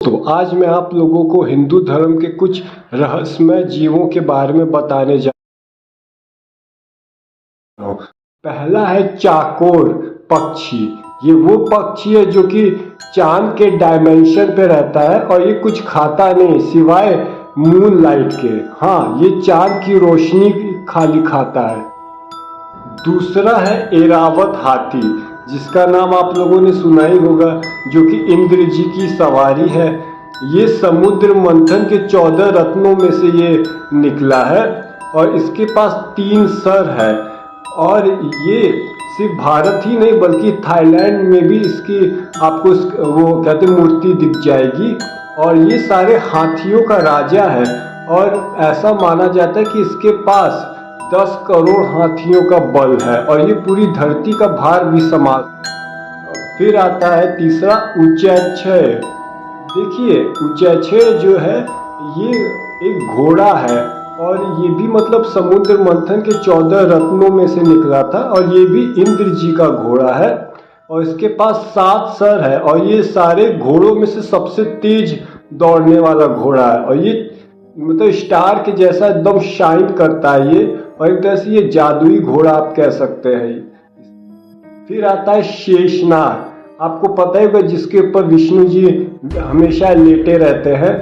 तो आज मैं आप लोगों को हिंदू धर्म के कुछ रहस्यमय जीवों के बारे में बताने जा रहा हूँ। पहला है चाकोर पक्षी। ये वो पक्षी है जो कि चांद के डायमेंशन पे रहता है और ये कुछ खाता नहीं सिवाय मून लाइट के। हाँ, ये चांद की रोशनी खाली खाता है। दूसरा है एरावत हाथी, जिसका नाम आप लोगों ने सुना ही होगा, जो कि इंद्र जी की सवारी है। ये समुद्र मंथन के 14 रत्नों में से ये निकला है और इसके पास 3 सर है। और ये सिर्फ भारत ही नहीं बल्कि थाईलैंड में भी इसकी आपको वो कहते मूर्ति दिख जाएगी। और ये सारे हाथियों का राजा है और ऐसा माना जाता है कि इसके पास 10 करोड़ हाथियों का बल है और ये पूरी धरती का भार भी संभाल। फिर आता है तीसरा उचैछय। देखिए उचैछय जो है ये एक घोड़ा है और ये भी मतलब समुद्र मंथन के 14 रत्नों में से निकला था और ये भी इंद्र जी का घोड़ा है और इसके पास 7 सर है और ये सारे घोड़ों में से सबसे तेज दौड़ने वाला घोड़ा है। और ये मतलब स्टार के जैसा एकदम शाइन करता है ये, और एक तरह से ये जादुई घोड़ा आप कह सकते हैं। फिर आता है शेषनाग। आपको पता है जिसके ऊपर विष्णु जी हमेशा लेटे रहते हैं।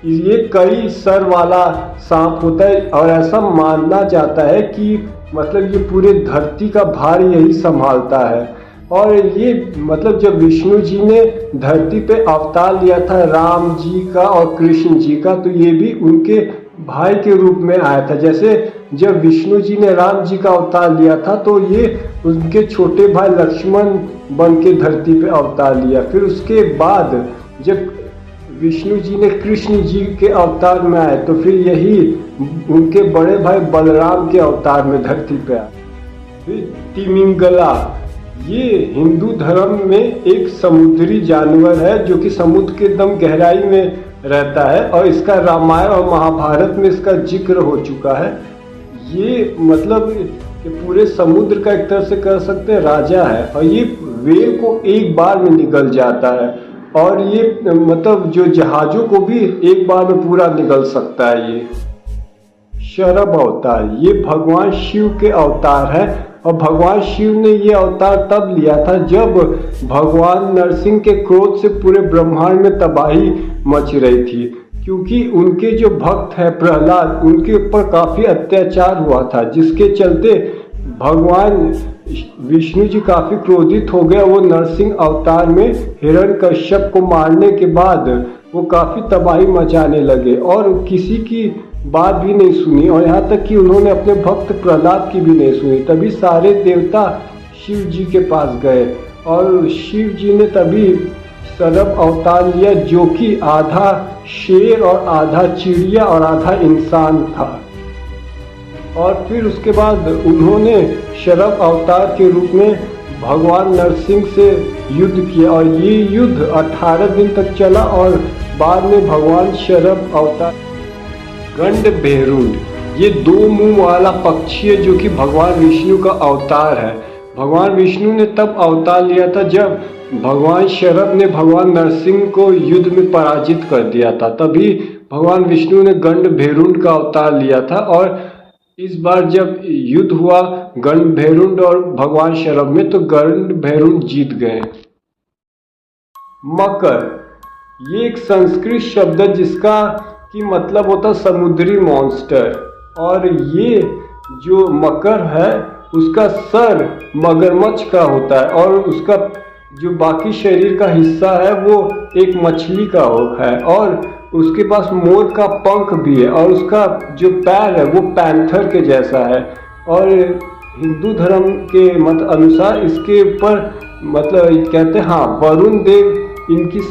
ये कई सर वाला सांप होता है और ऐसा माना जाता है कि मतलब ये पूरे धरती का भार यही संभालता है। और ये मतलब जब विष्णु जी ने धरती पे अवतार लिया था राम जी का और कृष्ण जी का, तो ये भी उनके भाई के रूप में आया था। जैसे जब विष्णु जी ने राम जी का अवतार लिया था तो ये उनके छोटे भाई लक्ष्मण बन के धरती पे अवतार लिया। फिर उसके बाद जब विष्णु जी ने कृष्ण जी के अवतार में आए तो फिर यही उनके बड़े भाई बलराम के अवतार में धरती पे आए। फिर तिमिंगला, ये हिंदू धर्म में एक समुद्री जानवर है जो कि समुद्र के एकदम गहराई में रहता है और इसका रामायण और महाभारत में इसका जिक्र हो चुका है। ये मतलब कि पूरे समुद्र का एक तरह से कह सकते हैं राजा है और ये वेल को एक बार में निगल जाता है और ये मतलब जो जहाजों को भी एक बार में पूरा निगल सकता है। ये शरभ अवतार, ये भगवान शिव के अवतार है और भगवान शिव ने ये अवतार तब लिया था जब भगवान नरसिंह के क्रोध से पूरे ब्रह्मांड में तबाही मच रही थी, क्योंकि उनके जो भक्त है प्रहलाद, उनके ऊपर काफ़ी अत्याचार हुआ था, जिसके चलते भगवान विष्णु जी काफ़ी क्रोधित हो गए। वो नरसिंह अवतार में हिरण्यकश्यप को मारने के बाद वो काफ़ी तबाही मचाने लगे और किसी की बात भी नहीं सुनी और यहाँ तक कि उन्होंने अपने भक्त प्रहलाद की भी नहीं सुनी। तभी सारे देवता शिव जी के पास गए और शिव जी ने तभी शरभ अवतार लिया, जो कि आधा शेर और आधा चिड़िया और आधा इंसान था। और फिर उसके बाद उन्होंने शरभ अवतार के रूप में भगवान नरसिंह से युद्ध किया और ये युद्ध 18 दिन तक चला और बाद में भगवान शरभ अवतार गंडभेरुंड, ये 2 मुंह वाला पक्षी है जो कि भगवान विष्णु का अवतार है। भगवान विष्णु ने तब अवतार लिया था जब भगवान शरभ ने भगवान नरसिंह को युद्ध में पराजित कर दिया था, तभी भगवान विष्णु ने गंडभेरुंड का अवतार लिया था। और इस बार जब युद्ध हुआ गंडभेरुंड और भगवान शरभ में, तो गंडभेरुंड जीत गए। मकर, ये एक संस्कृत शब्द है जिसका कि मतलब होता है समुद्री मॉन्स्टर। और ये जो मकर है उसका सर मगरमच्छ का होता है और उसका जो बाकी शरीर का हिस्सा है वो एक मछली का है और उसके पास मोर का पंख भी है और उसका जो पैर है वो पैंथर के जैसा है। और हिंदू धर्म के मत अनुसार इसके ऊपर मतलब कहते हैं हाँ वरुण देव इनकी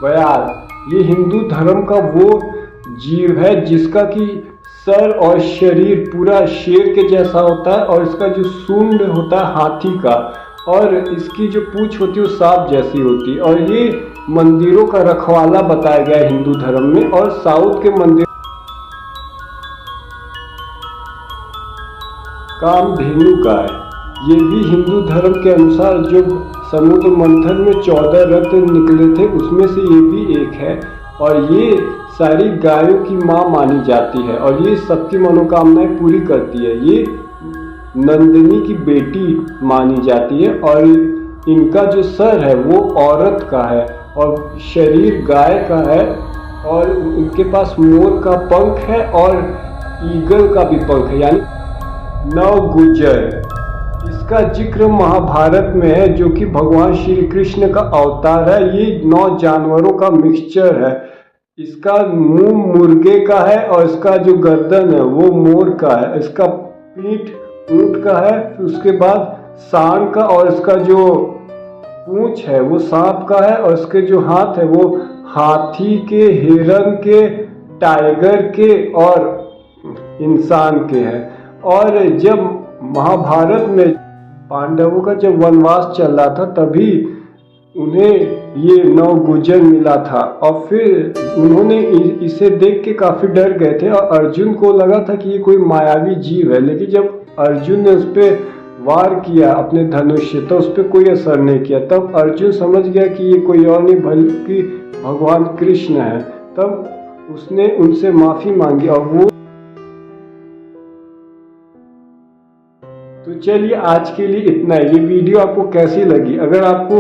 व्याल, ये हिंदू धर्म का वो जीव है जिसका कि सर और शरीर पूरा शेर के जैसा होता है और इसका जो सूंड होता है हाथी का और इसकी जो पूंछ होती है वो सांप जैसी होती है। और ये मंदिरों का रखवाला बताया गया है हिंदू धर्म में। और साउथ के मंदिर कामधेनु गाय। ये भी हिंदू धर्म के अनुसार जो समुद्र मंथन में 14 रत्न निकले थे उसमें से ये भी एक है और ये सारी गायों की माँ मानी जाती है और ये सबकी मनोकामनाएं पूरी करती है। ये नंदिनी की बेटी मानी जाती है और इनका जो सर है वो औरत का है और शरीर गाय का है और इनके पास मोर का पंख है और ईगल का भी पंख है, यानी नवगुजर। इसका जिक्र महाभारत में है जो कि भगवान श्री कृष्ण का अवतार है। ये 9 जानवरों का मिक्सचर है। इसका मुंह मुर्गे का है और इसका जो गर्दन है वो मोर का है। इसका पीठ ऊंट का है, उसके बाद सांड का और इसका जो पूंछ है वो सांप का है और इसके जो हाथ है वो हाथी के, हिरन के, टाइगर के और इंसान के हैं। और जब महाभारत में पांडवों का जब वनवास चल रहा था तभी उन्हें ये नवगुजर मिला था और फिर उन्होंने इसे देख के काफ़ी डर गए थे और अर्जुन को लगा था कि ये कोई मायावी जीव है। लेकिन जब अर्जुन ने उस पर वार किया अपने धनुष से तो उस पर कोई असर नहीं किया। तब अर्जुन समझ गया कि ये कोई और नहीं बल्कि भगवान कृष्ण है। तब उसने उनसे माफ़ी मांगी और वो। तो चलिए आज के लिए इतना है। ये वीडियो आपको कैसी लगी? अगर आपको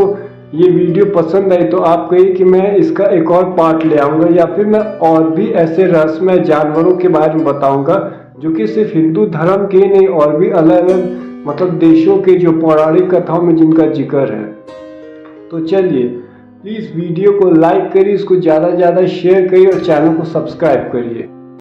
ये वीडियो पसंद आई तो आप कहिए कि मैं इसका एक और पार्ट ले आऊँगा या फिर मैं और भी ऐसे रहस्यमय जानवरों के बारे में बताऊँगा जो कि सिर्फ हिंदू धर्म के नहीं और भी अलग अलग मतलब देशों के जो पौराणिक कथाओं में जिनका जिक्र है। तो चलिए प्लीज़ वीडियो को लाइक करिए, इसको ज़्यादा से ज़्यादा शेयर करिए और चैनल को सब्सक्राइब करिए।